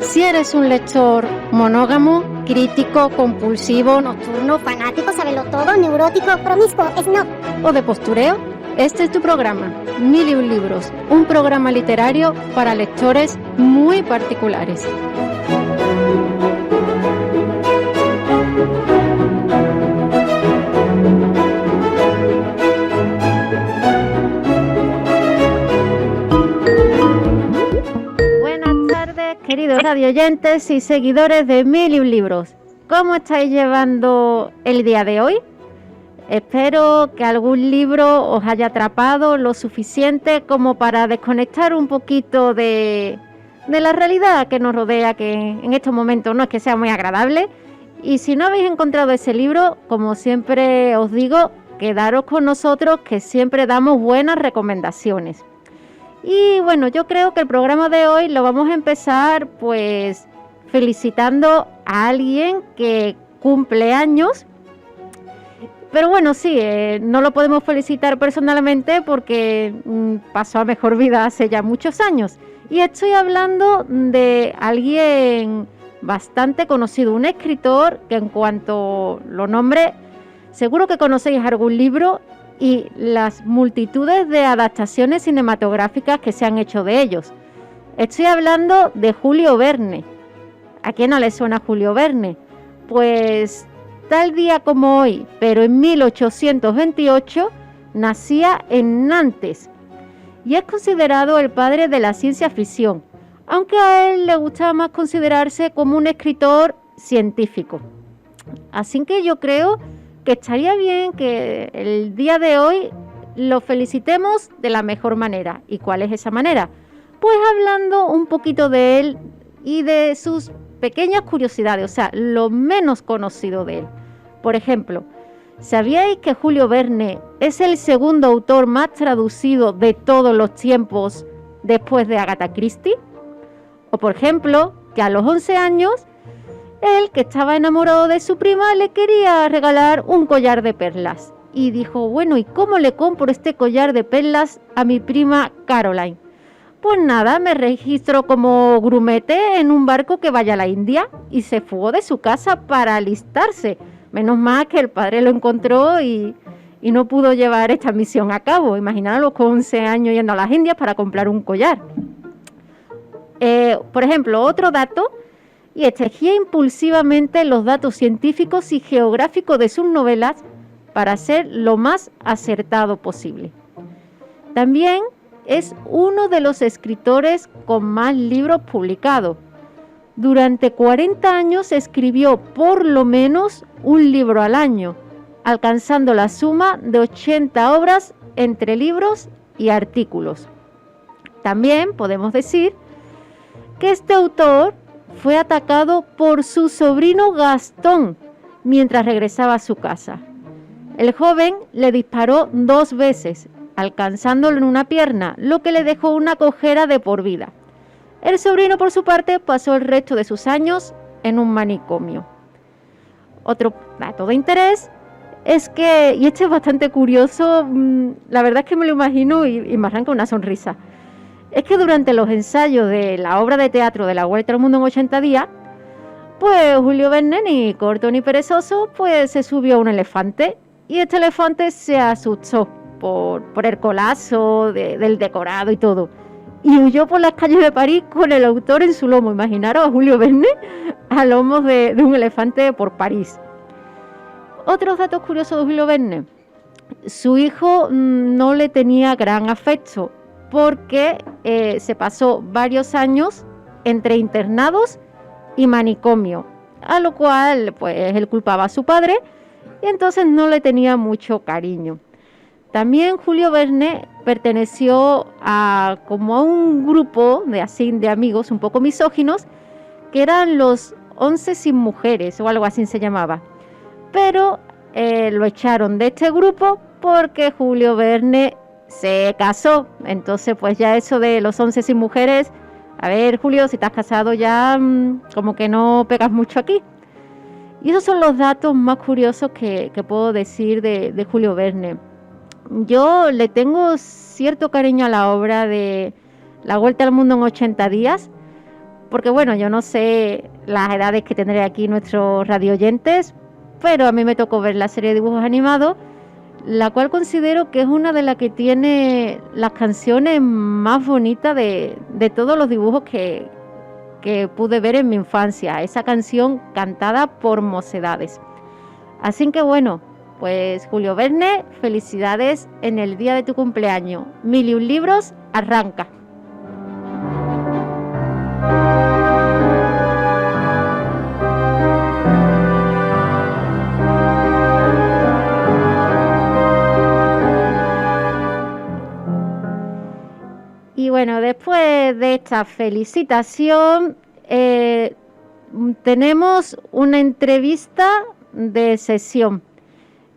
Si eres un lector monógamo, crítico, compulsivo, nocturno, fanático, sabelotodo, neurótico, promiscuo, snob o de postureo, este es tu programa, 1001 Libros, un programa literario para lectores muy particulares. Queridos radioyentes y seguidores de 1001 Libros, ¿cómo estáis llevando el día de hoy? Espero que algún libro os haya atrapado lo suficiente como para desconectar un poquito de la realidad que nos rodea, que en estos momentos no es que sea muy agradable. Y si no habéis encontrado ese libro, como siempre os digo, quedaros con nosotros, que siempre damos buenas recomendaciones. Y bueno, yo creo que el programa de hoy lo vamos a empezar pues felicitando a alguien que cumple años. Pero bueno, sí, no lo podemos felicitar personalmente porque pasó a mejor vida hace ya muchos años. Y estoy hablando de alguien bastante conocido, un escritor que en cuanto lo nombre, seguro que conocéis algún libro y las multitudes de adaptaciones cinematográficas que se han hecho de ellos. Estoy hablando de Julio Verne. ¿A quién no le suena Julio Verne? Pues tal día como hoy, pero en 1828, nacía en Nantes y es considerado el padre de la ciencia ficción, aunque a él le gustaba más considerarse como un escritor científico. Así que yo creo que estaría bien que el día de hoy lo felicitemos de la mejor manera. ¿Y cuál es esa manera? Pues hablando un poquito de él y de sus pequeñas curiosidades, o sea, lo menos conocido de él. Por ejemplo, ¿sabíais que Julio Verne es el segundo autor más traducido de todos los tiempos después de Agatha Christie? O por ejemplo, que a los 11 años él, que estaba enamorado de su prima, le quería regalar un collar de perlas. Y dijo, bueno, ¿y cómo le compro este collar de perlas a mi prima Caroline? Pues nada, me registro como grumete en un barco que vaya a la India. Y se fugó de su casa para alistarse. Menos mal que el padre lo encontró y no pudo llevar esta misión a cabo. Imaginaros con 11 años yendo a las Indias para comprar un collar. Por ejemplo, otro dato, y extendía impulsivamente los datos científicos y geográficos de sus novelas para ser lo más acertado posible. También es uno de los escritores con más libros publicados. Durante 40 años escribió por lo menos un libro al año, alcanzando la suma de 80 obras entre libros y artículos. También podemos decir que este autor fue atacado por su sobrino Gastón mientras regresaba a su casa. El joven le disparó 2 veces, alcanzándolo en una pierna, lo que le dejó una cojera de por vida. El sobrino, por su parte, pasó el resto de sus años en un manicomio. Otro dato de interés es que, y este es bastante curioso, la verdad es que me lo imagino y me arranca una sonrisa. Es que durante los ensayos de la obra de teatro de La Vuelta al Mundo en 80 días, pues Julio Verne, ni corto ni perezoso, pues se subió a un elefante y este elefante se asustó por el colazo del decorado y todo. Y huyó por las calles de París con el autor en su lomo. Imaginaros a Julio Verne a lomos de un elefante por París. Otros datos curiosos de Julio Verne. Su hijo no le tenía gran afecto, porque se pasó varios años entre internados y manicomio, a lo cual pues él culpaba a su padre y entonces no le tenía mucho cariño. También Julio Verne perteneció a un grupo de amigos un poco misóginos, que eran los 11 sin mujeres o algo así se llamaba, pero lo echaron de este grupo porque Julio Verne se casó. Entonces pues ya eso de los 11 sin mujeres, a ver Julio, si estás casado ya como que no pegas mucho aquí. Y esos son los datos más curiosos que puedo decir de Julio Verne. Yo le tengo cierto cariño a la obra de La Vuelta al Mundo en 80 días, porque bueno, yo no sé las edades que tendré aquí nuestros radioyentes, pero a mí me tocó ver la serie de dibujos animados, la cual considero que es una de las que tiene las canciones más bonitas de todos los dibujos que pude ver en mi infancia, esa canción cantada por Mocedades. Así que bueno, pues Julio Verne, felicidades en el día de tu cumpleaños. 1001 libros, arranca. Y bueno, después de esta felicitación, tenemos una entrevista de sesión.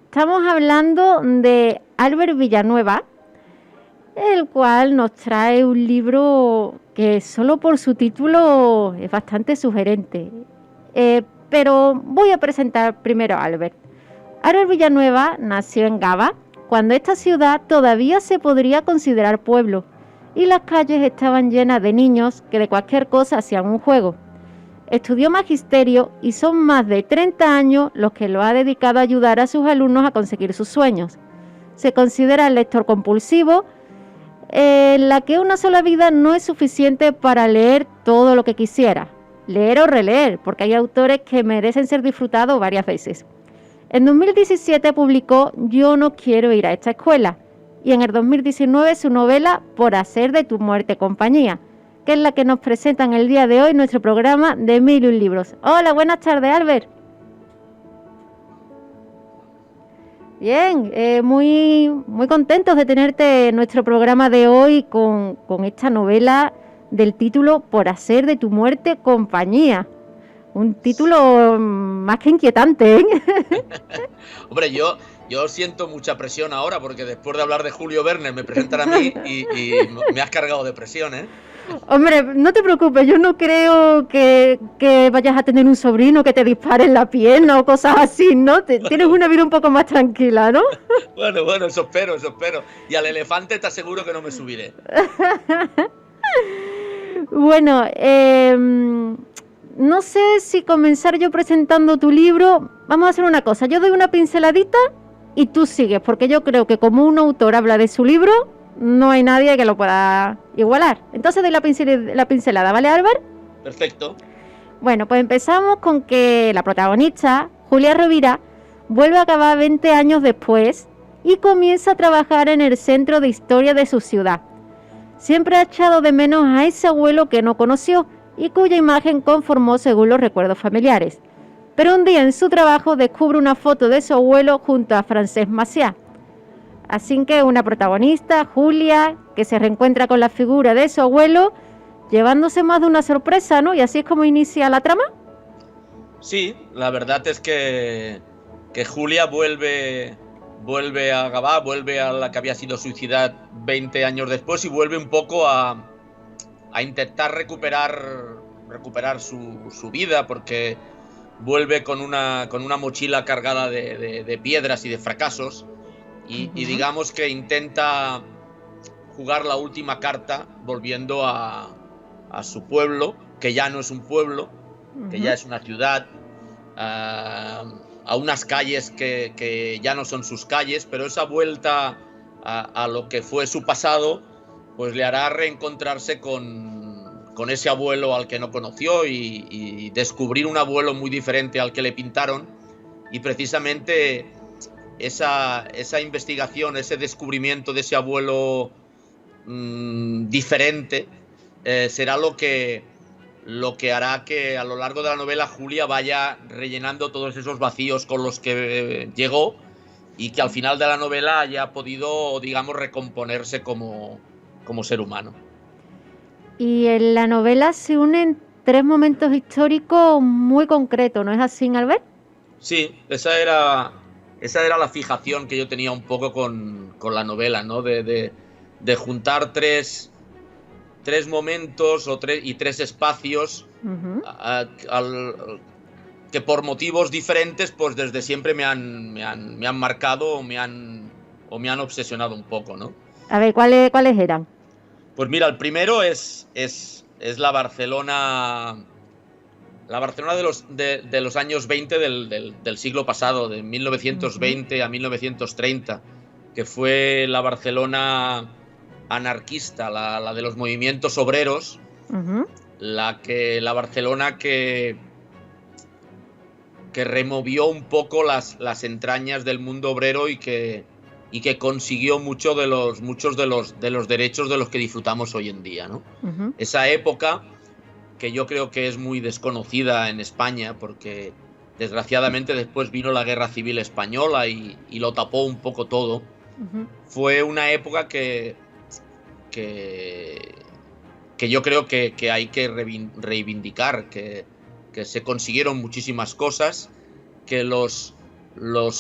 Estamos hablando de Albert Villanueva, el cual nos trae un libro que solo por su título es bastante sugerente. Pero voy a presentar primero a Albert. Albert Villanueva nació en Gaba, cuando esta ciudad todavía se podría considerar pueblo, y las calles estaban llenas de niños que de cualquier cosa hacían un juego. Estudió magisterio y son más de 30 años los que lo ha dedicado a ayudar a sus alumnos a conseguir sus sueños. Se considera el lector compulsivo, en la que una sola vida no es suficiente para leer todo lo que quisiera. Leer o releer, porque hay autores que merecen ser disfrutados varias veces. En 2017 publicó Yo no quiero ir a esta escuela, y en el 2019 su novela Por hacer de tu muerte compañía, que es la que nos presenta en el día de hoy nuestro programa de 1001 libros. Hola, buenas tardes, Albert. Bien, muy contentos de tenerte en nuestro programa de hoy con esta novela del título Por hacer de tu muerte compañía. Un título más que inquietante, ¿eh? Hombre, yo siento mucha presión ahora porque después de hablar de Julio Verne me presentan a mí y me has cargado de presión, ¿eh? Hombre, no te preocupes, yo no creo que vayas a tener un sobrino que te dispare en la pierna o cosas así, ¿no? Tienes una vida un poco más tranquila, ¿no? Bueno, eso espero. Y al elefante te aseguro que no me subiré. Bueno, no sé si comenzar yo presentando tu libro. Vamos a hacer una cosa, yo doy una pinceladita y tú sigues, porque yo creo que como un autor habla de su libro, no hay nadie que lo pueda igualar. Entonces doy la pincelada, ¿vale, Albert? Perfecto. Bueno, pues empezamos con que la protagonista, Julia Rovira, vuelve a acabar 20 años después y comienza a trabajar en el centro de historia de su ciudad. Siempre ha echado de menos a ese abuelo que no conoció y cuya imagen conformó según los recuerdos familiares. Pero un día en su trabajo descubre una foto de su abuelo junto a Francesc Macià. Así que una protagonista, Julia, que se reencuentra con la figura de su abuelo, llevándose más de una sorpresa, ¿no? Y así es como inicia la trama. Sí, la verdad es que Julia vuelve a Gabá, vuelve a la que había sido su ciudad 20 años después y vuelve un poco a intentar recuperar su vida, porque vuelve con una mochila cargada de piedras y de fracasos y digamos que intenta jugar la última carta volviendo a su pueblo, que ya no es un pueblo, que ya es una ciudad, a unas calles que ya no son sus calles, pero esa vuelta a lo que fue su pasado pues le hará reencontrarse con ese abuelo al que no conoció y descubrir un abuelo muy diferente al que le pintaron. Y precisamente esa investigación, ese descubrimiento de ese abuelo diferente será lo que hará que a lo largo de la novela Julia vaya rellenando todos esos vacíos con los que llegó y que al final de la novela haya podido, digamos, recomponerse como ser humano. Y en la novela se unen 3 momentos históricos muy concretos, ¿no es así, Albert? Sí, esa era la fijación que yo tenía un poco con la novela, ¿no? De juntar tres momentos y tres espacios que por motivos diferentes, pues desde siempre me han marcado o me han obsesionado un poco, ¿no? A ver, ¿cuáles eran? Pues mira, el primero es es la Barcelona de los años 20 del siglo pasado, de 1920 a 1930, que fue la Barcelona anarquista, la de los movimientos obreros, la Barcelona que removió un poco las entrañas del mundo obrero y que consiguió muchos de los derechos de los que disfrutamos hoy en día, ¿no? Esa época, que yo creo que es muy desconocida en España, porque desgraciadamente después vino la Guerra Civil Española y lo tapó un poco todo. Fue una época que yo creo que hay que reivindicar, que se consiguieron muchísimas cosas, que los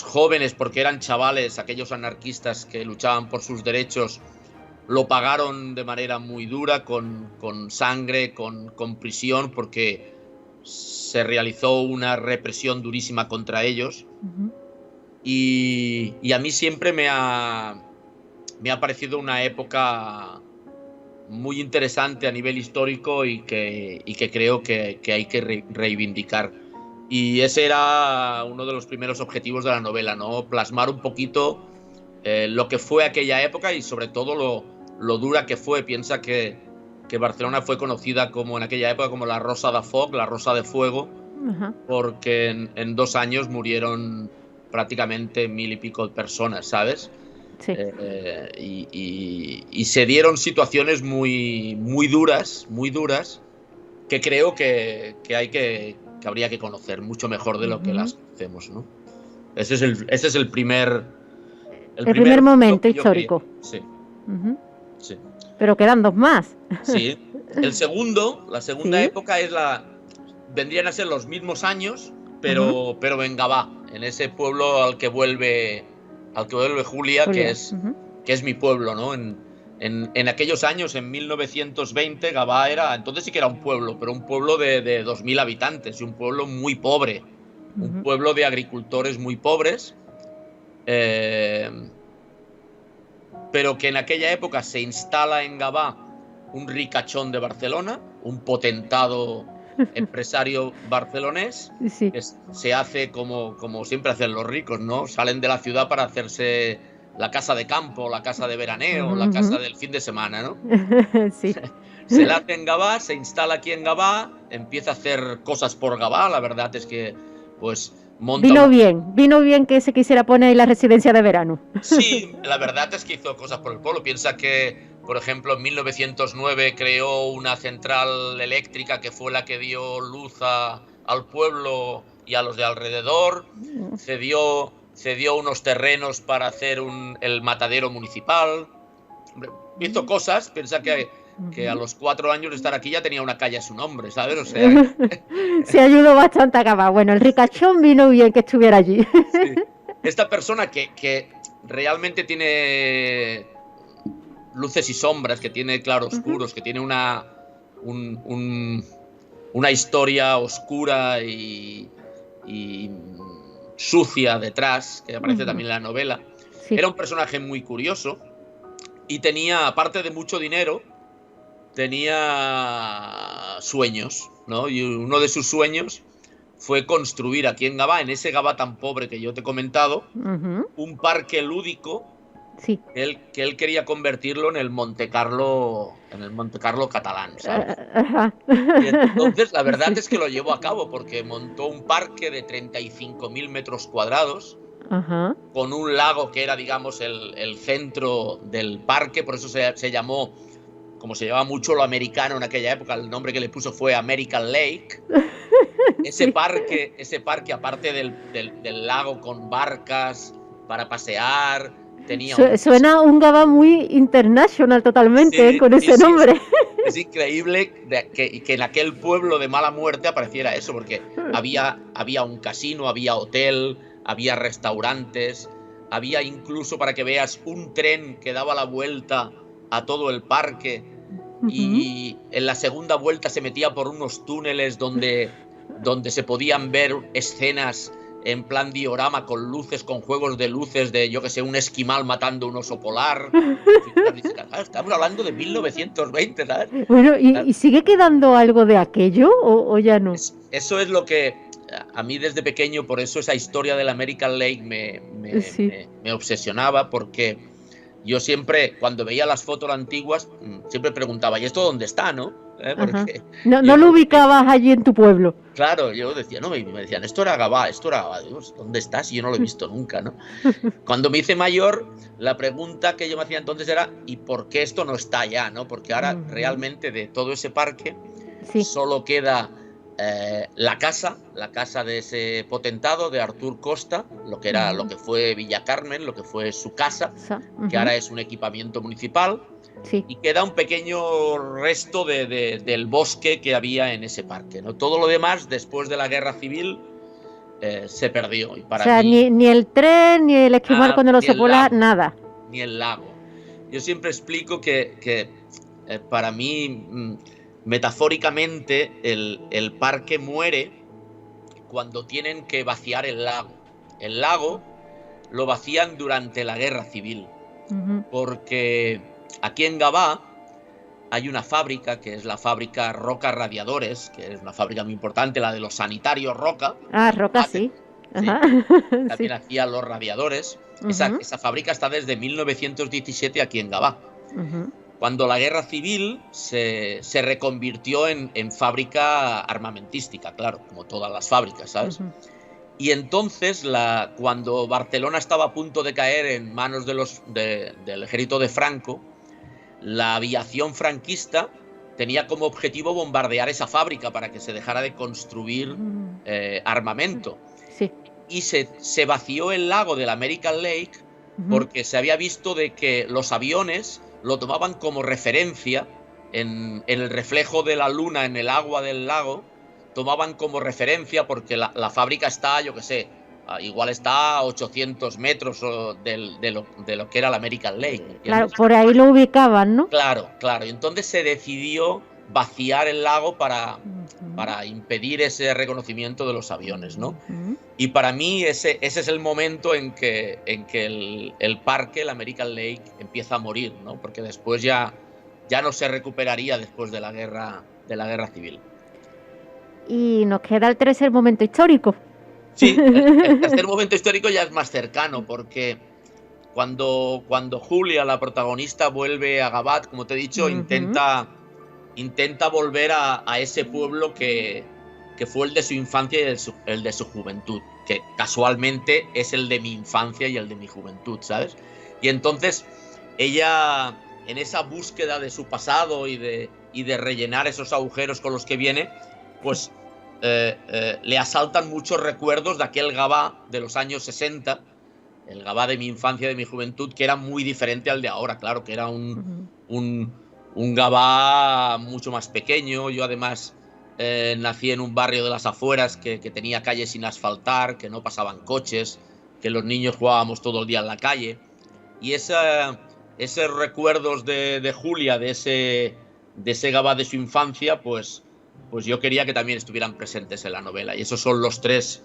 jóvenes, porque eran chavales, aquellos anarquistas que luchaban por sus derechos, lo pagaron de manera muy dura, con sangre, con prisión, porque se realizó una represión durísima contra ellos. Y a mí siempre me ha parecido una época muy interesante a nivel histórico y que creo que hay que reivindicar. Y ese era uno de los primeros objetivos de la novela, ¿no? Plasmar un poquito lo que fue aquella época y sobre todo lo dura que fue. Piensa que Barcelona fue conocida en aquella época como la Rosa de Foc, la Rosa de Fuego, porque en 2 años murieron prácticamente 1000 y pico de personas, ¿sabes? Sí. Y se dieron situaciones muy duras, que creo que habría que conocer mucho mejor de lo que las conocemos, ¿no? Ese es el primer momento histórico. Sí. Sí. Pero quedan 2 más. Sí. La segunda época vendrían a ser los mismos años, pero en Gavà, en ese pueblo al que vuelve Julia, que es mi pueblo, ¿no? En aquellos años, en 1920, Gavà entonces sí que era un pueblo, pero un pueblo de 2000 habitantes y un pueblo muy pobre, un pueblo de agricultores muy pobres, pero que en aquella época se instala en Gavà un ricachón de Barcelona, un potentado empresario barcelonés, que se hace como siempre hacen los ricos, ¿no? Salen de la ciudad para hacerse la casa de campo, la casa de veraneo, la casa del fin de semana, ¿no? Sí. Se la hace en Gavà, se instala aquí en Gavà, empieza a hacer cosas por Gavà. La verdad es que pues monta... Vino bien que se quisiera poner ahí la residencia de verano. Sí, la verdad es que hizo cosas por el pueblo. Piensa que, por ejemplo, en 1909 creó una central eléctrica que fue la que dio luz al pueblo y a los de alrededor. Cedió unos terrenos para hacer el matadero municipal. Hizo cosas. Piensa que a los 4 años de estar aquí ya tenía una calle a su nombre, ¿sabes? O sea, se ayudó bastante a Gavà. Bueno, el ricachón vino bien que estuviera allí. Sí. Esta persona que realmente tiene luces y sombras, que tiene claroscuros, que tiene una historia oscura y sucia detrás, que aparece también en la novela. Sí. Era un personaje muy curioso y tenía, aparte de mucho dinero, tenía sueños, ¿no? Y uno de sus sueños fue construir aquí en Gavà, en ese Gavà tan pobre que yo te he comentado, un parque lúdico. Sí. Que él quería convertirlo en el Monte Carlo catalán, ¿sabes? Y entonces la verdad es que lo llevó a cabo, porque montó un parque de 35.000 metros cuadrados, con un lago que era, digamos, el centro del parque. Por eso se llamó, como se llamaba mucho lo americano en aquella época, el nombre que le puso fue American Lake. Ese parque, aparte del lago con barcas para pasear, suena un Gavà muy international totalmente, sí, con ese nombre. Sí. Es increíble que en aquel pueblo de mala muerte apareciera eso, porque había un casino, había hotel, había restaurantes, había incluso, para que veas, un tren que daba la vuelta a todo el parque, y en la segunda vuelta se metía por unos túneles donde se podían ver escenas en plan diorama, con luces, con juegos de luces de, yo que sé, un esquimal matando un oso polar. Estamos hablando de 1920, ¿sabes? Bueno, ¿y sigue quedando algo de aquello o ya no? Eso es lo que a mí desde pequeño, por eso esa historia del American Lake me obsesionaba, porque yo siempre, cuando veía las fotos antiguas, siempre preguntaba, ¿y esto dónde está, no? Porque no lo ubicabas allí en tu pueblo. Claro, yo decía, no, me decían, esto era Gavà. Dios, ¿dónde estás? Y yo no lo he visto nunca, ¿no? Cuando me hice mayor, la pregunta que yo me hacía entonces era, ¿y por qué esto no está ya, no? Porque ahora realmente de todo ese parque solo queda la casa de ese potentado, de Artur Costa, lo que fue Villa Carmen, lo que fue su casa, que ahora es un equipamiento municipal. Sí. Y queda un pequeño resto del bosque que había en ese parque, ¿no? Todo lo demás, después de la guerra civil, se perdió. Y para mí, ni el tren, ni el esquimal con el oso polar, nada. Ni el lago. Yo siempre explico que para mí, metafóricamente, el parque muere cuando tienen que vaciar el lago. El lago lo vacían durante la guerra civil, porque aquí en Gavà hay una fábrica, que es la fábrica Roca Radiadores, que es una fábrica muy importante, la de los sanitarios Roca. Roca, sí. También hacía los radiadores. Esa fábrica está desde 1917 aquí en Gavà. Cuando la guerra civil se reconvirtió en fábrica armamentística, claro, como todas las fábricas, ¿sabes? Y entonces, cuando Barcelona estaba a punto de caer en manos del ejército de Franco, la aviación franquista tenía como objetivo bombardear esa fábrica para que se dejara de construir armamento. Sí. Y se vació el lago del American Lake porque se había visto de que los aviones lo tomaban como referencia en el reflejo de la luna en el agua del lago. Tomaban como referencia porque la fábrica está, yo qué sé, igual está a 800 metros de lo que era el American Lake. ¿Entiendes? Claro, por ahí lo ubicaban, ¿no? Claro. Y entonces se decidió vaciar el lago para impedir ese reconocimiento de los aviones, ¿no? Y para mí ese es el momento en que el parque, el American Lake, empieza a morir, ¿no? Porque después ya no se recuperaría después de la guerra civil. Y nos queda el tercer momento histórico. Sí, el tercer momento histórico ya es más cercano, porque cuando Julia, la protagonista, vuelve a Gavà, como te he dicho, intenta volver a ese pueblo que fue el de su infancia y el de su juventud, que casualmente es el de mi infancia y el de mi juventud, ¿sabes? Y entonces ella, en esa búsqueda de su pasado y de rellenar esos agujeros con los que viene, pues le asaltan muchos recuerdos de aquel Gavà de los años 60, el Gavà de mi infancia, de mi juventud, que era muy diferente al de ahora, claro, que era un Gavà mucho más pequeño. Yo además nací en un barrio de las afueras que tenía calles sin asfaltar, que no pasaban coches, que los niños jugábamos todo el día en la calle. Y esos recuerdos de Julia, de ese Gavà de su infancia, pues yo quería que también estuvieran presentes en la novela. Y esos son los tres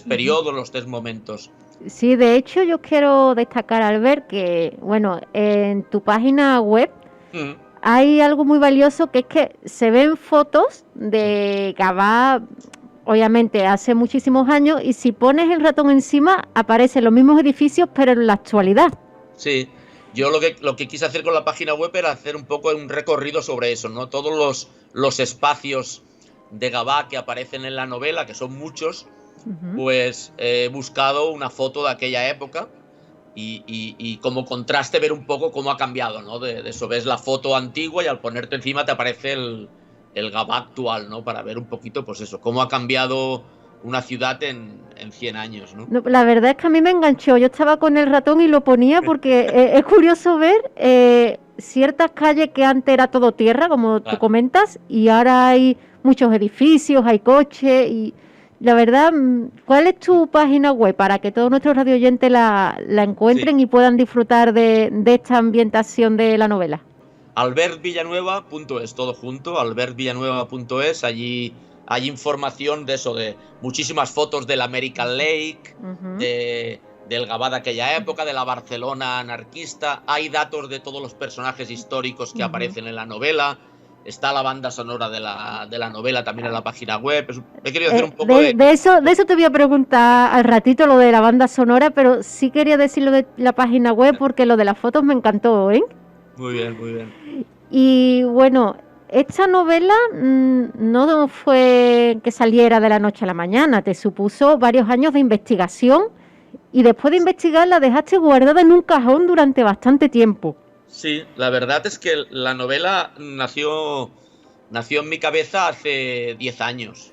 periodos, los tres momentos. Sí, de hecho yo quiero destacar, Albert, que bueno, en tu página web hay algo muy valioso, que es que se ven fotos de Gavà, obviamente hace muchísimos años, y si pones el ratón encima aparecen los mismos edificios, pero en la actualidad. Sí, yo lo que quise hacer con la página web era hacer un poco un recorrido sobre eso, ¿no? Todos los espacios de Gavà que aparecen en la novela, que son muchos, pues he buscado una foto de aquella época y como contraste ver un poco cómo ha cambiado, ¿no? De eso ves la foto antigua y al ponerte encima te aparece el Gavà actual, ¿no? Para ver un poquito, pues eso, cómo ha cambiado una ciudad en 100 años, ¿no? La verdad es que a mí me enganchó. Yo estaba con el ratón y lo ponía porque es curioso ver ciertas calles que antes era todo tierra, como tú comentas, y ahora hay muchos edificios, hay coches y la verdad, ¿cuál es tu página web para que todos nuestros radioyentes la encuentren y puedan disfrutar de esta ambientación de la novela? albertvillanueva.es, todo junto, albertvillanueva.es. Allí hay información de eso, de muchísimas fotos del American Lake, del Gavà de aquella época, de la Barcelona anarquista. Hay datos de todos los personajes históricos que aparecen en la novela. Está la banda sonora de la novela también en la página web. He querido hacer un poco de eso te voy a preguntar al ratito, lo de la banda sonora, pero sí quería decir lo de la página web porque lo de las fotos me encantó, ¿eh? Muy bien, muy bien. Y bueno, esta novela no fue que saliera de la noche a la mañana, te supuso varios años de investigación y después de investigar la dejaste guardada en un cajón durante bastante tiempo. Sí, la verdad es que la novela nació en mi cabeza hace 10 años.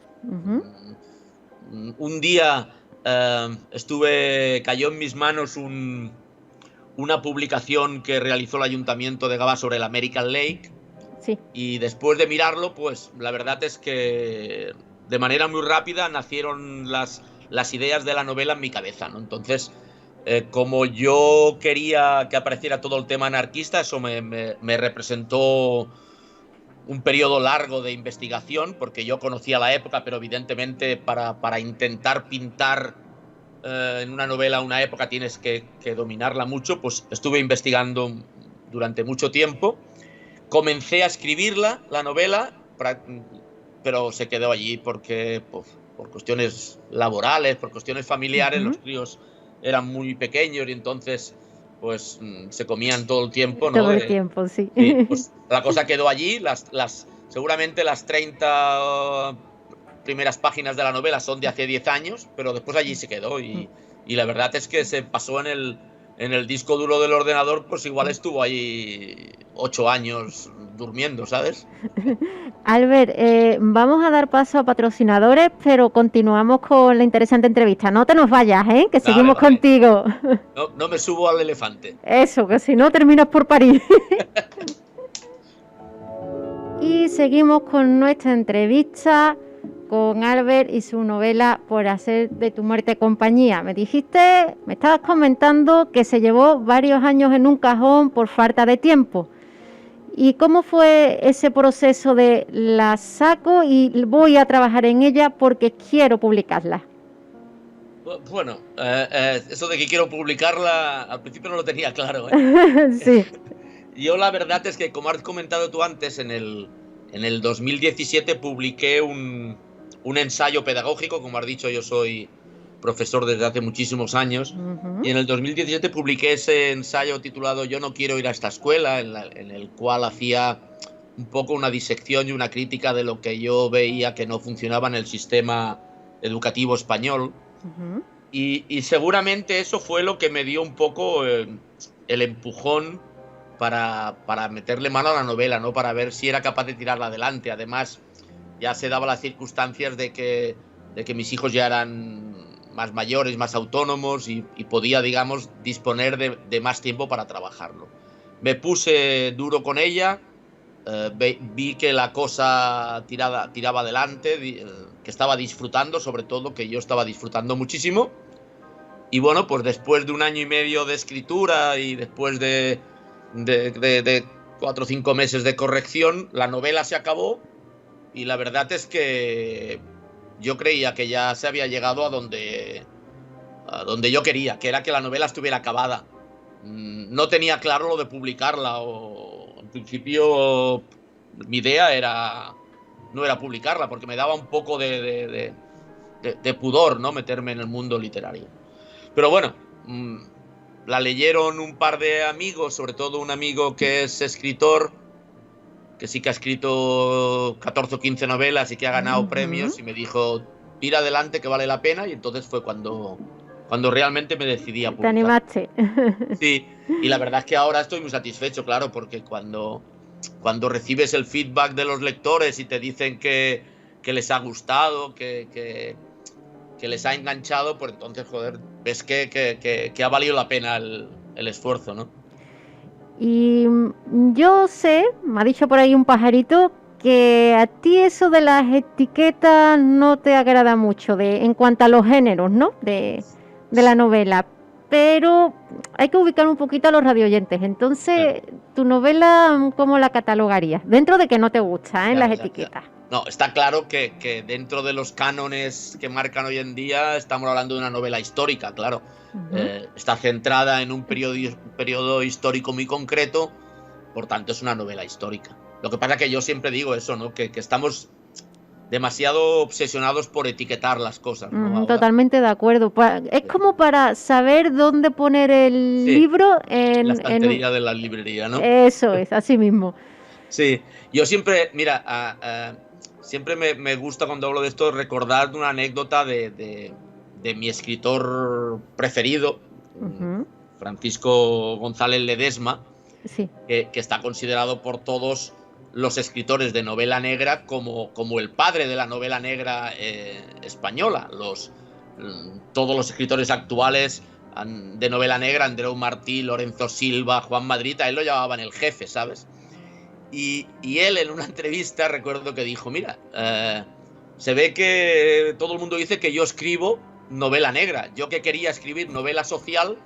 Un día cayó en mis manos una publicación que realizó el Ayuntamiento de Gavà sobre el American Lake. Sí. Y después de mirarlo, pues la verdad es que de manera muy rápida nacieron las ideas de la novela en mi cabeza, ¿no? Entonces, como yo quería que apareciera todo el tema anarquista, eso me representó un periodo largo de investigación, porque yo conocía la época, pero evidentemente para intentar pintar en una novela una época tienes que dominarla mucho. Pues estuve investigando durante mucho tiempo. Comencé a escribirla, la novela, pero se quedó allí porque por cuestiones laborales, por cuestiones familiares, los críos eran muy pequeños y entonces pues se comían todo el tiempo, ¿no? Todo el tiempo, sí. Sí, pues la cosa quedó allí. Seguramente las 30 primeras páginas de la novela son de hace 10 años, pero después allí se quedó y la verdad es que se pasó en el disco duro del ordenador, pues igual estuvo ahí 8 años durmiendo, ¿sabes? Albert, vamos a dar paso a patrocinadores, pero continuamos con la interesante entrevista. No te nos vayas, ¿eh? Que seguimos contigo. No me subo al elefante. Eso, que si no terminas por París. Y seguimos con nuestra entrevista con Albert y su novela Por hacer de tu muerte compañía. Me estabas comentando que se llevó varios años en un cajón por falta de tiempo. ¿Y cómo fue ese proceso de la saco y voy a trabajar en ella porque quiero publicarla? Bueno, eso de que quiero publicarla al principio no lo tenía claro, ¿eh? Sí. Yo la verdad es que, como has comentado tú antes, en el 2017 publiqué un ensayo pedagógico. Como has dicho, yo soy profesor desde hace muchísimos años, y en el 2017 publiqué ese ensayo titulado Yo no quiero ir a esta escuela, en el cual hacía un poco una disección y una crítica de lo que yo veía que no funcionaba en el sistema educativo español. Y seguramente eso fue lo que me dio un poco el empujón para meterle mano a la novela, ¿no? Para ver si era capaz de tirarla adelante. Además, ya se daban las circunstancias de que mis hijos ya eran más mayores, más autónomos y podía, digamos, disponer de más tiempo para trabajarlo. Me puse duro con ella, vi que la cosa tiraba adelante, que estaba disfrutando, sobre todo, que yo estaba disfrutando muchísimo. Y bueno, pues después de 1 año y medio de escritura y después de 4 o 5 meses de corrección, la novela se acabó y la verdad es que yo creía que ya se había llegado a donde yo quería, que era que la novela estuviera acabada. No tenía claro lo de publicarla, en principio mi idea no era publicarla, porque me daba un poco de pudor, ¿no? Meterme en el mundo literario. Pero bueno, la leyeron un par de amigos, sobre todo un amigo que es escritor, que sí que ha escrito 14 o 15 novelas y que ha ganado premios, y me dijo, tira adelante que vale la pena, y entonces fue cuando realmente me decidí a publicar. ¿Te animaste? Sí, y la verdad es que ahora estoy muy satisfecho, claro, porque cuando recibes el feedback de los lectores y te dicen que les ha gustado, que les ha enganchado, pues entonces, joder, ves que ha valido la pena el esfuerzo, ¿no? Y yo sé, me ha dicho por ahí un pajarito, que a ti eso de las etiquetas no te agrada mucho en cuanto a los géneros, ¿no? De la novela. Pero hay que ubicar un poquito a los radioyentes. Entonces, ¿tu novela cómo la catalogarías? Dentro de que no te gustan las etiquetas. No, está claro que dentro de los cánones que marcan hoy en día estamos hablando de una novela histórica, claro. Está centrada en un periodo histórico muy concreto, por tanto es una novela histórica. Lo que pasa es que yo siempre digo eso, ¿no? Que estamos demasiado obsesionados por etiquetar las cosas, ¿no? Totalmente de acuerdo. Es como para saber dónde poner el libro en la estantería de la librería, ¿no? Eso es, así mismo. Sí, yo siempre, mira, siempre me gusta cuando hablo de esto recordar una anécdota de mi escritor preferido, Francisco González Ledesma, que está considerado por todos los escritores de novela negra como el padre de la novela negra española. Todos los escritores actuales de novela negra, Andreu Martí, Lorenzo Silva, Juan Madrid, a él lo llamaban el jefe, ¿sabes? Y él en una entrevista recuerdo que dijo, mira, se ve que todo el mundo dice que yo escribo novela negra. Yo que quería escribir novela social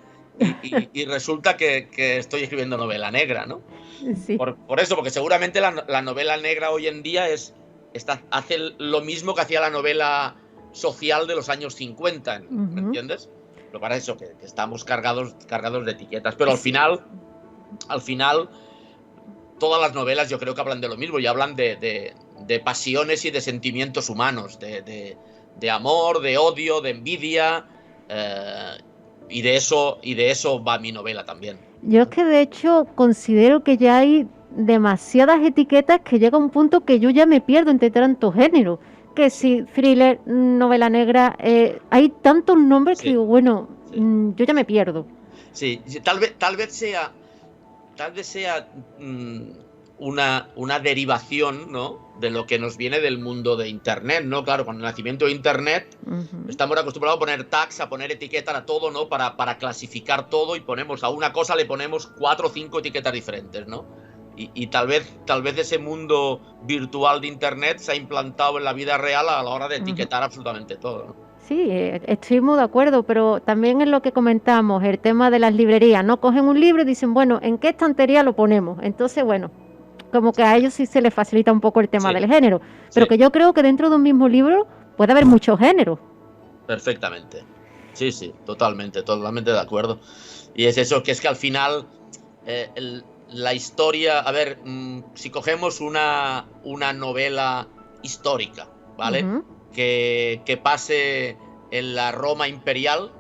y resulta que estoy escribiendo novela negra, ¿no? Sí. Por eso, porque seguramente la novela negra hoy en día hace lo mismo que hacía la novela social de los años 50, ¿me entiendes? Pero para eso, que estamos cargados de etiquetas. Pero al final, todas las novelas yo creo que hablan de lo mismo y hablan de pasiones y de sentimientos humanos, de amor, de odio, de envidia, y de eso va mi novela también. Yo es que de hecho considero que ya hay demasiadas etiquetas que llega un punto que yo ya me pierdo entre tantos géneros. Que si thriller, novela negra, hay tantos nombres que digo, bueno, yo ya me pierdo. Sí, tal vez sea una derivación, ¿no?, de lo que nos viene del mundo de Internet, ¿no? Claro, con el nacimiento de Internet estamos acostumbrados a poner tags, a poner etiquetas a todo, ¿no? Para clasificar todo, y a una cosa le ponemos 4 o 5 etiquetas diferentes, ¿no? Y tal vez ese mundo virtual de Internet se ha implantado en la vida real a la hora de etiquetar absolutamente todo, ¿no? Sí, estoy muy de acuerdo, pero también es lo que comentamos, el tema de las librerías, ¿no? Cogen un libro y dicen, bueno, ¿en qué estantería lo ponemos? Entonces, bueno, como que a ellos sí se les facilita un poco el tema del género, pero que yo creo que dentro de un mismo libro puede haber muchos géneros. Perfectamente. Sí, totalmente de acuerdo. Y es eso, que es que al final la historia, a ver, si cogemos una novela histórica, ¿vale? Que pase en la Roma imperial,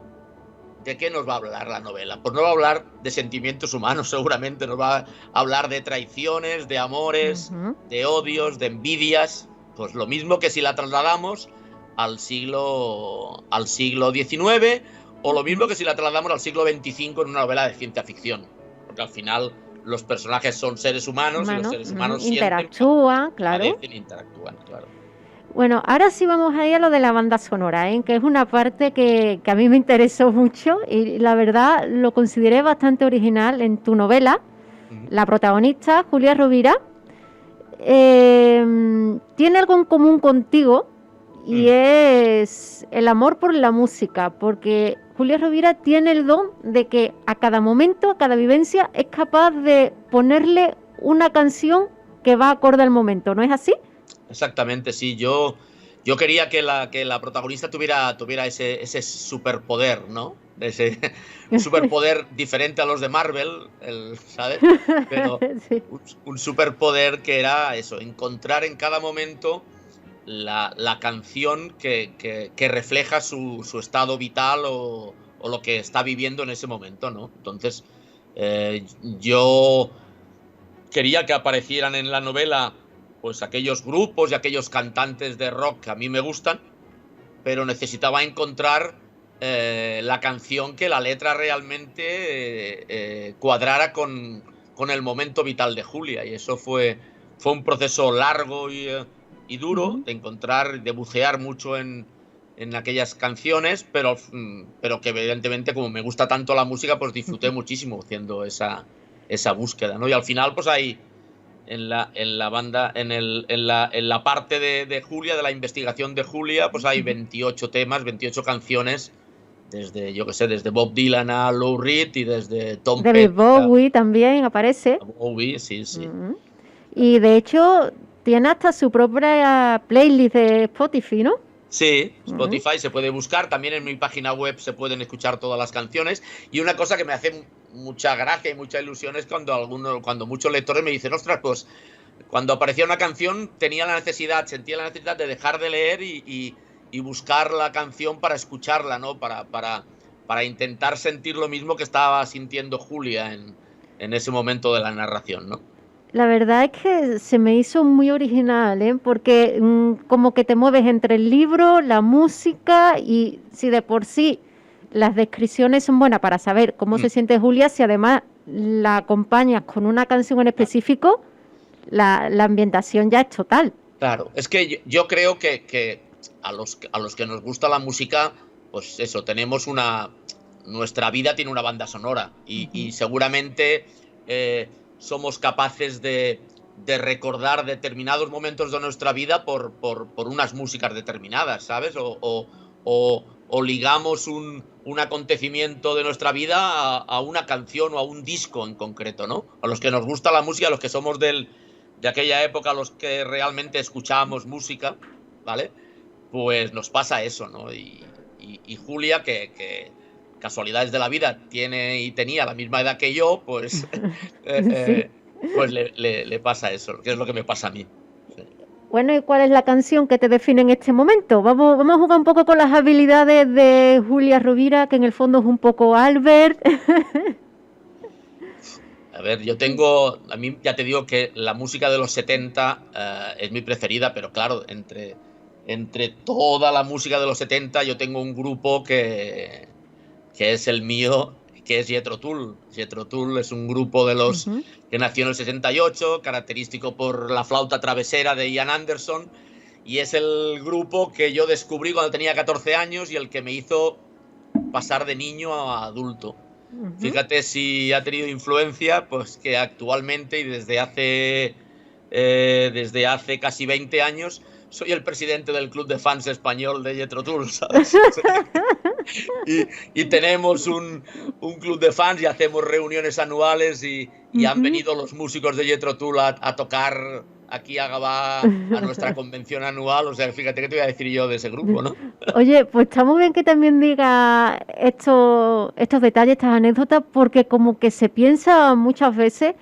¿de qué nos va a hablar la novela? Pues no va a hablar de sentimientos humanos, seguramente nos va a hablar de traiciones, de amores, de odios, de envidias. Pues lo mismo que si la trasladamos al siglo XIX, o lo mismo que si la trasladamos al siglo XXV en una novela de ciencia ficción, porque al final los personajes son seres humanos y los seres humanos interactúan, claro. Bueno, ahora sí vamos a ir a lo de la banda sonora, que es una parte que a mí me interesó mucho y la verdad lo consideré bastante original en tu novela. La protagonista, Julia Rovira, tiene algo en común contigo y es el amor por la música, porque Julia Rovira tiene el don de que a cada momento, a cada vivencia, es capaz de ponerle una canción que va acorde al momento, ¿no es así? Exactamente, sí. Yo quería que la protagonista tuviera ese superpoder, ¿no? Un superpoder diferente a los de Marvel, ¿sabes? Pero un superpoder que era eso, encontrar en cada momento la canción que refleja su estado vital o lo que está viviendo en ese momento, ¿no? Entonces, yo quería que aparecieran en la novela pues aquellos grupos y aquellos cantantes de rock que a mí me gustan, pero necesitaba encontrar la canción que la letra realmente cuadrara con el momento vital de Julia, y eso fue un proceso largo y duro de encontrar, de bucear mucho en aquellas canciones, pero que evidentemente, como me gusta tanto la música, pues disfruté muchísimo haciendo esa búsqueda, ¿no? Y al final pues hay en la banda, en la parte de Julia, de la investigación de Julia, pues hay 28 temas, 28 canciones, desde, yo qué sé, desde Bob Dylan a Lou Reed y desde Tom Petty. David Bowie también aparece. Bowie, sí. Y de hecho, tiene hasta su propia playlist de Spotify, ¿no? Sí, Spotify se puede buscar, también en mi página web se pueden escuchar todas las canciones. Y una cosa que me hace mucha gracia y mucha ilusión es cuando muchos lectores me dicen, ostras, pues cuando aparecía una canción sentía la necesidad de dejar de leer y buscar la canción para escucharla, ¿no? Para intentar sentir lo mismo que estaba sintiendo Julia en ese momento de la narración, ¿no? La verdad es que se me hizo muy original, ¿eh? Porque como que te mueves entre el libro, la música y si de por sí las descripciones son buenas para saber cómo se siente Julia, si además la acompañas con una canción en específico, la ambientación ya es total. Claro, es que yo creo que a los que nos gusta la música, pues eso, nuestra vida tiene una banda sonora y seguramente somos capaces de recordar determinados momentos de nuestra vida por unas músicas determinadas, ¿sabes? O ligamos un acontecimiento de nuestra vida a una canción o a un disco en concreto, ¿no? A los que nos gusta la música, a los que somos de aquella época, a los que realmente escuchábamos música, ¿vale? Pues nos pasa eso, ¿no? Y Julia, que casualidades de la vida tenía la misma edad que yo, pues, Sí. pues le pasa eso, que es lo que me pasa a mí. Sí. Bueno, ¿y cuál es la canción que te define en este momento? Vamos a jugar un poco con las habilidades de Julia Rovira, que en el fondo es un poco Albert. A ver, a mí ya te digo que la música de los 70 es mi preferida, pero claro, entre toda la música de los 70 yo tengo un grupo que es el mío, que es Jethro Tull. Jethro Tull es un grupo que nació en el 68, característico por la flauta travesera de Ian Anderson, y es el grupo que yo descubrí cuando tenía 14 años y el que me hizo pasar de niño a adulto. Fíjate si ha tenido influencia, pues que actualmente y desde hace casi 20 años soy el presidente del club de fans español de Jethro Tull, ¿sabes? Y tenemos un club de fans y hacemos reuniones anuales y han venido los músicos de Jethro Tull a tocar aquí a Gavà, a nuestra convención anual. O sea, fíjate qué te voy a decir yo de ese grupo, ¿no? Oye, pues está muy bien que también diga estos detalles, estas anécdotas, porque como que se piensa muchas veces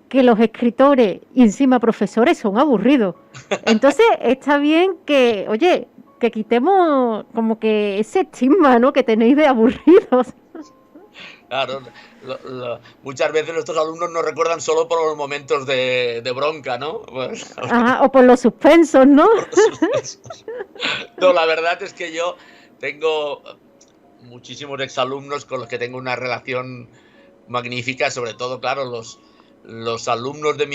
que los escritores y encima profesores son aburridos. Entonces está bien que, oye, que quitemos como que ese estigma, ¿no?, que tenéis de aburridos. Claro, muchas veces nuestros alumnos nos recuerdan solo por los momentos de bronca, ¿no? Pues, Ajá, o por los suspensos, ¿no? Por los suspensos. No, la verdad es que yo tengo muchísimos exalumnos con los que tengo una relación magnífica, sobre todo, claro, los alumnos de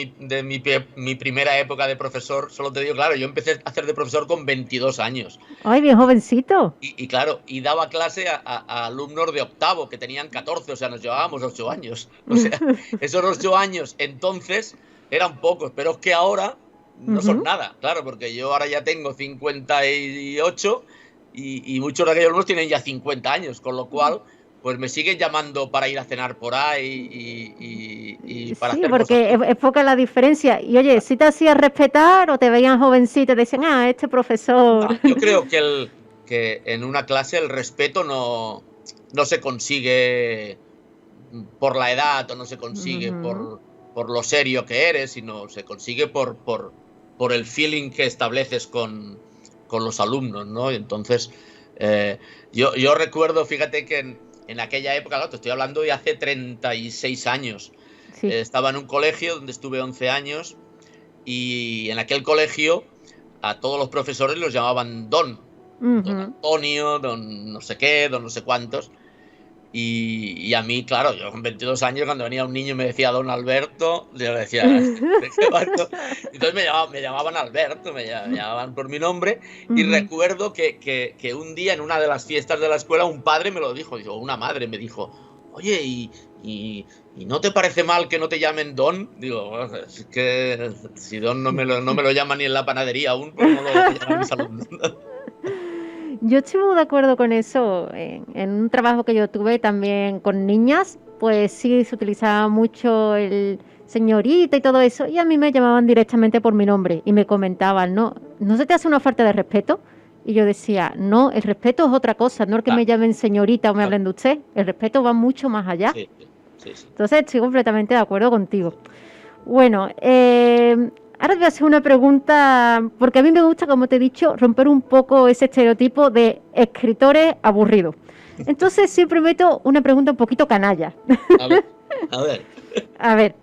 mi primera época de profesor. Solo te digo, claro, yo empecé a hacer de profesor con 22 años. Ay, bien jovencito. Y claro, y daba clase a alumnos de octavo que tenían 14, o sea, nos llevábamos 8 años. O sea, esos 8 años entonces eran pocos, pero es que ahora no son nada, claro, porque yo ahora ya tengo 58 y muchos de aquellos alumnos tienen ya 50 años, con lo cual pues me siguen llamando para ir a cenar por ahí y para sí, hacer porque cosas. es poca la diferencia. Y oye, si te hacías respetar o te veían jovencito y te decían, este profesor. No, yo creo que en una clase el respeto no se consigue por la edad o no se consigue por lo serio que eres, sino se consigue por el feeling que estableces con los alumnos, ¿no? Y entonces, yo recuerdo, fíjate que en aquella época, claro, te estoy hablando de hace 36 años. Sí. Estaba en un colegio donde estuve 11 años y en aquel colegio a todos los profesores los llamaban Don. Don Antonio, Don no sé qué, Don no sé cuántos. Y a mí, claro, yo con 22 años, cuando venía un niño y me decía Don Alberto, yo le decía, ¿de qué va esto? Entonces me llamaban Alberto, me llamaban por mi nombre. Y recuerdo que un día en una de las fiestas de la escuela un padre me lo dijo, o una madre me dijo, oye, ¿y no te parece mal que no te llamen Don? Digo, es que si Don no me lo llaman ni en la panadería aún, pues no lo llaman mis alumnos. Yo estoy muy de acuerdo con eso. En un trabajo que yo tuve también con niñas, pues sí se utilizaba mucho el señorita y todo eso, y a mí me llamaban directamente por mi nombre y me comentaban, ¿no se te hace una falta de respeto? Y yo decía, no, el respeto es otra cosa, no el que me llamen señorita o me hablen de usted, el respeto va mucho más allá. Sí. Entonces estoy completamente de acuerdo contigo. Bueno, ahora te voy a hacer una pregunta, porque a mí me gusta, como te he dicho, romper un poco ese estereotipo de escritores aburridos. Entonces siempre meto una pregunta un poquito canalla. A ver. A ver,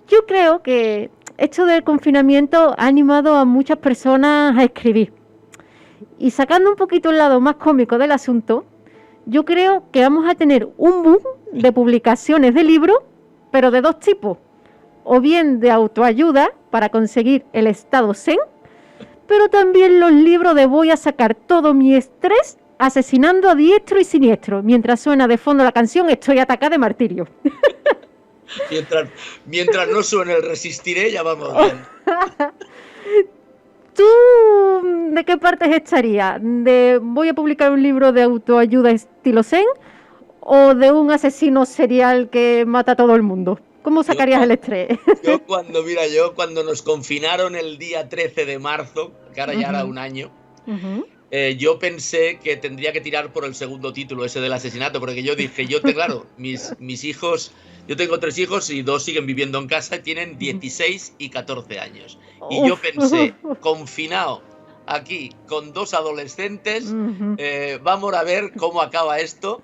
yo creo que esto del confinamiento ha animado a muchas personas a escribir. Y sacando un poquito el lado más cómico del asunto, yo creo que vamos a tener un boom de publicaciones de libros, pero de dos tipos. O bien de autoayuda para conseguir el estado zen, pero también los libros de voy a sacar todo mi estrés asesinando a diestro y siniestro, mientras suena de fondo la canción Estoy atacada de martirio. Mientras no suene el Resistiré, ya vamos bien. ¿Tú de qué partes estarías? ¿De voy a publicar un libro de autoayuda estilo zen o de un asesino serial que mata a todo el mundo? ¿Cómo sacarías el estrés? Yo cuando nos confinaron el día 13 de marzo, que ahora ya era un año, yo pensé que tendría que tirar por el segundo título, ese del asesinato, porque yo dije, claro, mis hijos, yo tengo 3 hijos y 2 siguen viviendo en casa y tienen 16 y 14 años. Y yo pensé, confinado aquí con 2 adolescentes, vamos a ver cómo acaba esto,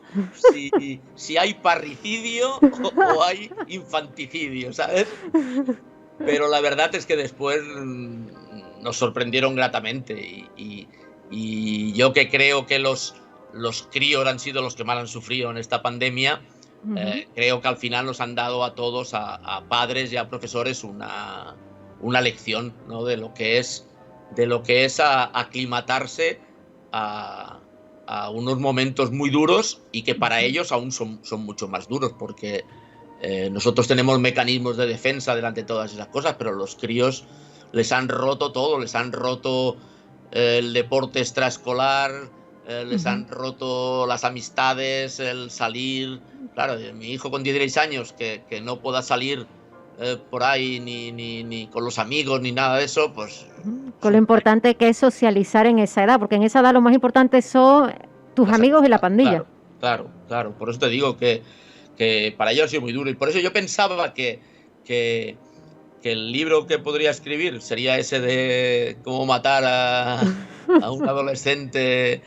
si hay parricidio o hay infanticidio, ¿sabes? Pero la verdad es que después nos sorprendieron gratamente y yo que creo que los críos han sido los que más han sufrido en esta pandemia, creo que al final nos han dado a todos, a padres y a profesores, una lección, ¿no? de lo que es aclimatarse a unos momentos muy duros y que para ellos aún son mucho más duros, porque nosotros tenemos mecanismos de defensa delante de todas esas cosas, pero los críos les han roto todo, les han roto el deporte extraescolar, les han roto las amistades, el salir. Claro, mi hijo con 16 años que no pueda salir por ahí ni con los amigos ni nada de eso, pues... Con lo importante que es socializar en esa edad, porque en esa edad lo más importante son tus amigos y la pandilla. Claro, por eso te digo que para ellos ha sido muy duro, y por eso yo pensaba que el libro que podría escribir sería ese de cómo matar a un adolescente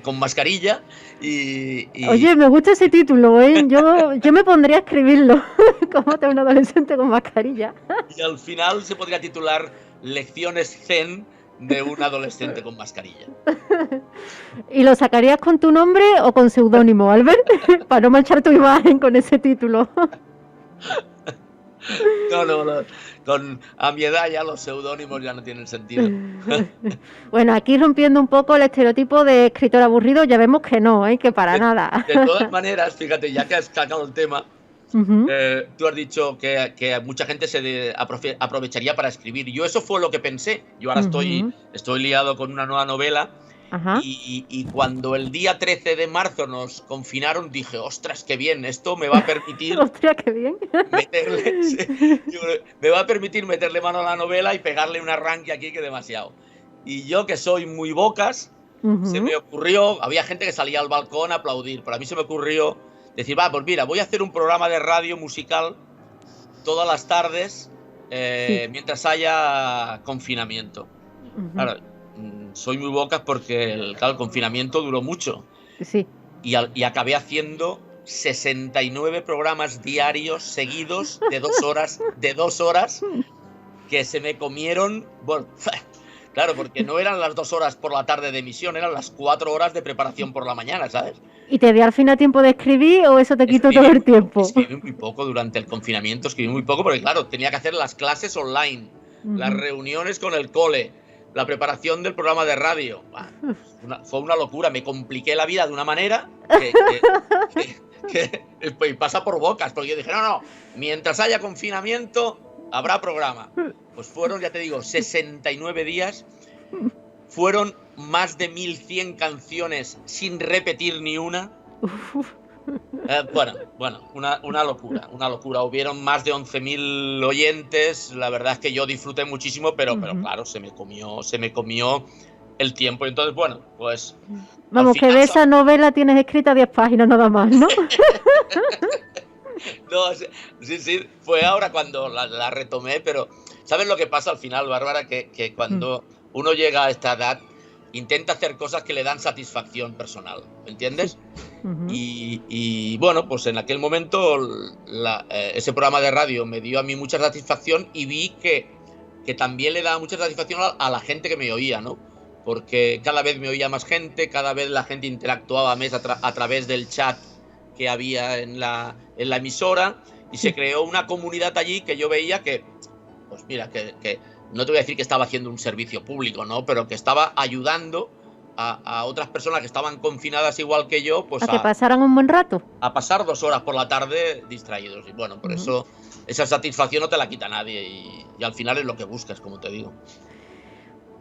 con mascarilla. Oye, me gusta ese título, ¿eh? Yo me pondría a escribirlo. Cómo matar a un adolescente con mascarilla. Y al final se podría titular Lecciones Zen de un adolescente con mascarilla. ¿Y lo sacarías con tu nombre o con seudónimo, Albert? Para no manchar tu imagen con ese título. No, a mi edad ya los seudónimos ya no tienen sentido. Bueno, aquí rompiendo un poco el estereotipo de escritor aburrido, ya vemos que no, que para nada. De todas maneras, fíjate, ya que has sacado el tema, tú has dicho que mucha gente se aprovecharía para escribir. Yo eso fue lo que pensé. Yo ahora estoy liado con una nueva novela. Y cuando el día 13 de marzo nos confinaron, dije, ostras, qué bien, esto me va a permitir ostras, qué bien. me va a permitir meterle mano a la novela y pegarle un arranque aquí que demasiado. Y yo, que soy muy bocas, se me ocurrió, había gente que salía al balcón a aplaudir, pero a mí se me ocurrió decir, pues mira, voy a hacer un programa de radio musical todas las tardes mientras haya confinamiento. Claro, soy muy bocas porque el confinamiento duró mucho. Sí. Y acabé haciendo 69 programas diarios seguidos de 2 horas que se me comieron. Bueno, claro, porque no eran las 2 horas por la tarde de emisión, eran las 4 horas de preparación por la mañana, ¿sabes? ¿Y te dio al final tiempo de escribir o eso te quitó todo el tiempo? Escribí muy poco durante el confinamiento, porque claro, tenía que hacer las clases online, las reuniones con el cole, la preparación del programa de radio. Fue una locura, me compliqué la vida de una manera que pasa por bocas, porque yo dije, no, mientras haya confinamiento habrá programa. Pues fueron, ya te digo, 69 días, fueron más de 1100 canciones sin repetir ni una. Bueno, una locura. Hubieron más de 11.000 oyentes. La verdad es que yo disfruté muchísimo, pero claro, se me comió el tiempo. Entonces, bueno, pues Vamos, que de esa novela tienes escrita 10 páginas nada más, ¿no? No, sí, fue ahora cuando la retomé, pero ¿sabes lo que pasa al final, Bárbara? Que cuando uno llega a esta edad, intenta hacer cosas que le dan satisfacción personal, ¿me entiendes? Y bueno, pues en aquel momento ese programa de radio me dio a mí mucha satisfacción y vi que también le daba mucha satisfacción a la gente que me oía, ¿no? Porque cada vez me oía más gente, cada vez la gente interactuaba más a través del chat que había en la emisora, y se creó una comunidad allí que yo veía que, pues mira, que no te voy a decir que estaba haciendo un servicio público, ¿no? Pero que estaba ayudando a otras personas que estaban confinadas igual que yo, pues a que pasaran un buen rato. A pasar 2 horas por la tarde distraídos. Y bueno, por eso esa satisfacción no te la quita nadie, y al final es lo que buscas, como te digo.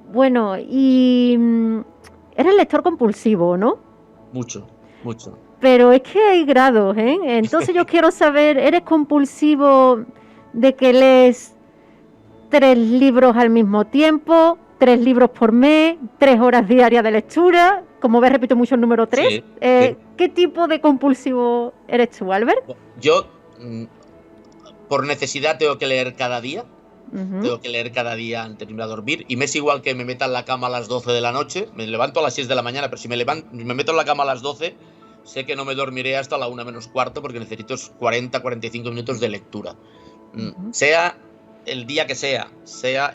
Bueno, y eres lector compulsivo, ¿no? Mucho. Pero es que hay grados, ¿eh? Entonces yo quiero saber, ¿eres compulsivo de que lees 3 libros al mismo tiempo, 3 libros por mes, 3 horas diarias de lectura? Como ves, repito mucho el número 3. Sí. ¿Qué tipo de compulsivo eres tú, Albert? Yo, por necesidad, tengo que leer cada día. Tengo que leer cada día antes de irme a dormir, y me es igual que me meta en la cama a las 12 de la noche. Me levanto a las 6 de la mañana, pero si me meto en la cama a las 12, sé que no me dormiré hasta la 1 menos cuarto, porque necesito 40-45 minutos de lectura. Sea el día que sea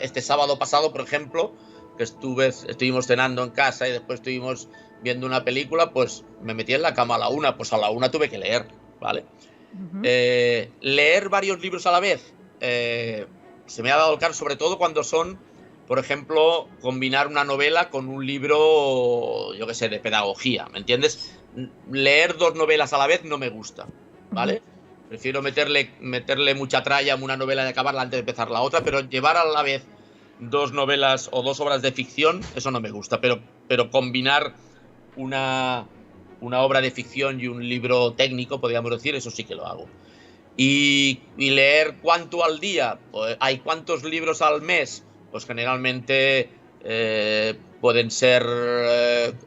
este sábado pasado, por ejemplo, que estuvimos cenando en casa y después estuvimos viendo una película, pues me metí en la cama a la 1, pues a la 1 tuve que leer, ¿vale? Leer varios libros a la vez, se me ha dado el caso, sobre todo cuando son, por ejemplo, combinar una novela con un libro, yo qué sé, de pedagogía, ¿me entiendes? Leer 2 novelas a la vez no me gusta, ¿vale? Prefiero meterle mucha tralla a una novela y acabarla antes de empezar la otra, pero llevar a la vez 2 novelas o 2 obras de ficción, eso no me gusta, pero combinar una obra de ficción y un libro técnico, podríamos decir, eso sí que lo hago. Y leer ¿cuánto al día? Pues, ¿hay cuántos libros al mes? Pues generalmente pueden ser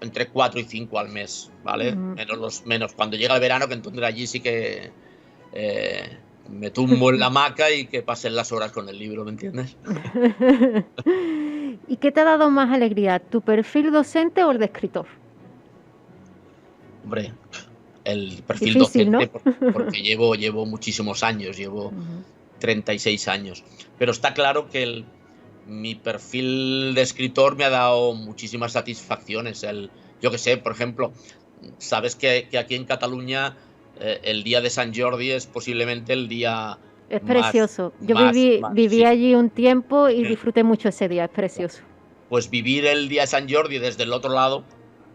entre 4 y 5 al mes, ¿vale? Menos cuando llega el verano, que entonces allí sí que me tumbo en la hamaca y que pasen las horas con el libro, ¿me entiendes? ¿Y qué te ha dado más alegría, tu perfil docente o el de escritor? Hombre, el perfil difícil, docente, ¿no? porque llevo muchísimos años, llevo 36 años. Pero está claro que mi perfil de escritor me ha dado muchísimas satisfacciones. Yo que sé, por ejemplo, sabes que aquí en Cataluña el día de Sant Jordi es posiblemente el día es precioso. Yo viví allí un tiempo y disfruté mucho ese día, es precioso. Pues vivir el día de Sant Jordi desde el otro lado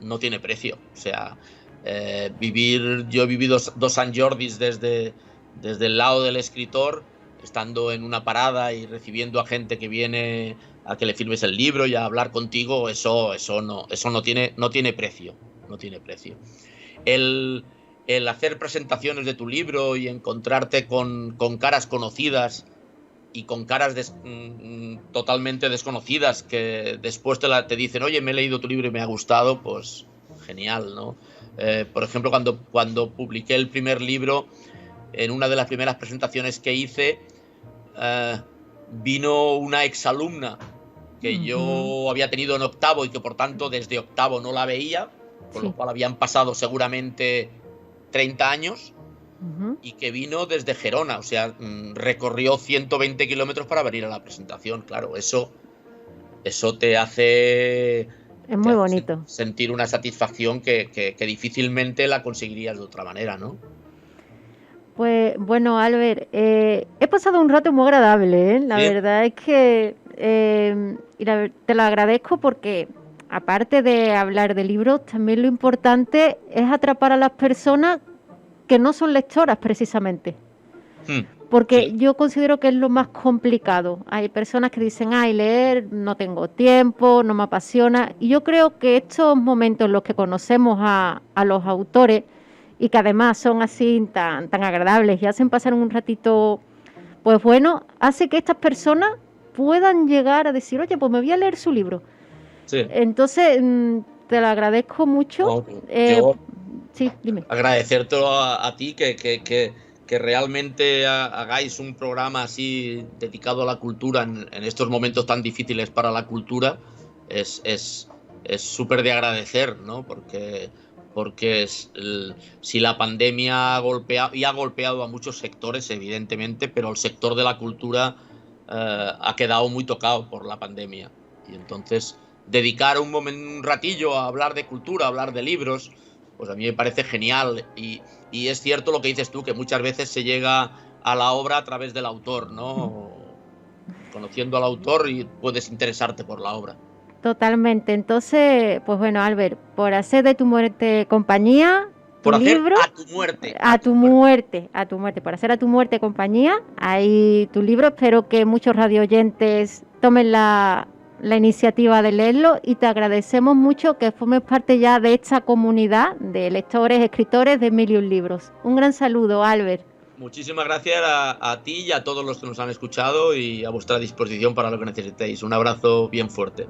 no tiene precio. O sea, yo he vivido 2 Sant Jordis desde el lado del escritor, estando en una parada y recibiendo a gente que viene a que le firmes el libro y a hablar contigo. Eso no tiene precio. No tiene precio. El hacer presentaciones de tu libro y encontrarte con caras conocidas y con caras totalmente desconocidas que después te dicen, oye, me he leído tu libro y me ha gustado, pues genial, ¿no? Por ejemplo, cuando publiqué el primer libro, en una de las primeras presentaciones que hice, vino una exalumna que yo había tenido en octavo y que por tanto desde octavo no la veía, con lo cual habían pasado seguramente 30 años, y que vino desde Gerona, o sea, recorrió 120 kilómetros para venir a la presentación. Claro, eso te hace... Es muy bonito. Sentir una satisfacción que difícilmente la conseguirías de otra manera, ¿no? Pues bueno, Albert, he pasado un rato muy agradable, ¿eh? La verdad es que te lo agradezco porque, aparte de hablar de libros, también lo importante es atrapar a las personas que no son lectoras precisamente. Porque yo considero que es lo más complicado. Hay personas que dicen, leer, no tengo tiempo, no me apasiona. Y yo creo que estos momentos en los que conocemos a los autores y que además son así tan agradables y hacen pasar un ratito, pues bueno, hace que estas personas puedan llegar a decir, oye, pues me voy a leer su libro. Sí. Entonces, te lo agradezco mucho. Yo sí, dime. Agradecértelo a ti que realmente hagáis un programa así dedicado a la cultura en estos momentos tan difíciles para la cultura. Es súper de agradecer, ¿no? Porque si la pandemia ha golpeado a muchos sectores, evidentemente, pero el sector de la cultura ha quedado muy tocado por la pandemia. Y entonces, dedicar un ratillo a hablar de cultura, a hablar de libros, pues a mí me parece genial. Y es cierto lo que dices tú, que muchas veces se llega a la obra a través del autor, ¿no? Conociendo al autor y puedes interesarte por la obra. Totalmente. Entonces, pues bueno, Albert, por hacer de tu muerte compañía, tu por libro, hacer a tu muerte. A tu muerte, por hacer a tu muerte compañía, ahí tu libro. Espero que muchos radioyentes tomen la iniciativa de leerlo y te agradecemos mucho que formes parte ya de esta comunidad de lectores, escritores de 1001 libros. Un gran saludo, Albert. Muchísimas gracias a ti y a todos los que nos han escuchado y a vuestra disposición para lo que necesitéis. Un abrazo bien fuerte.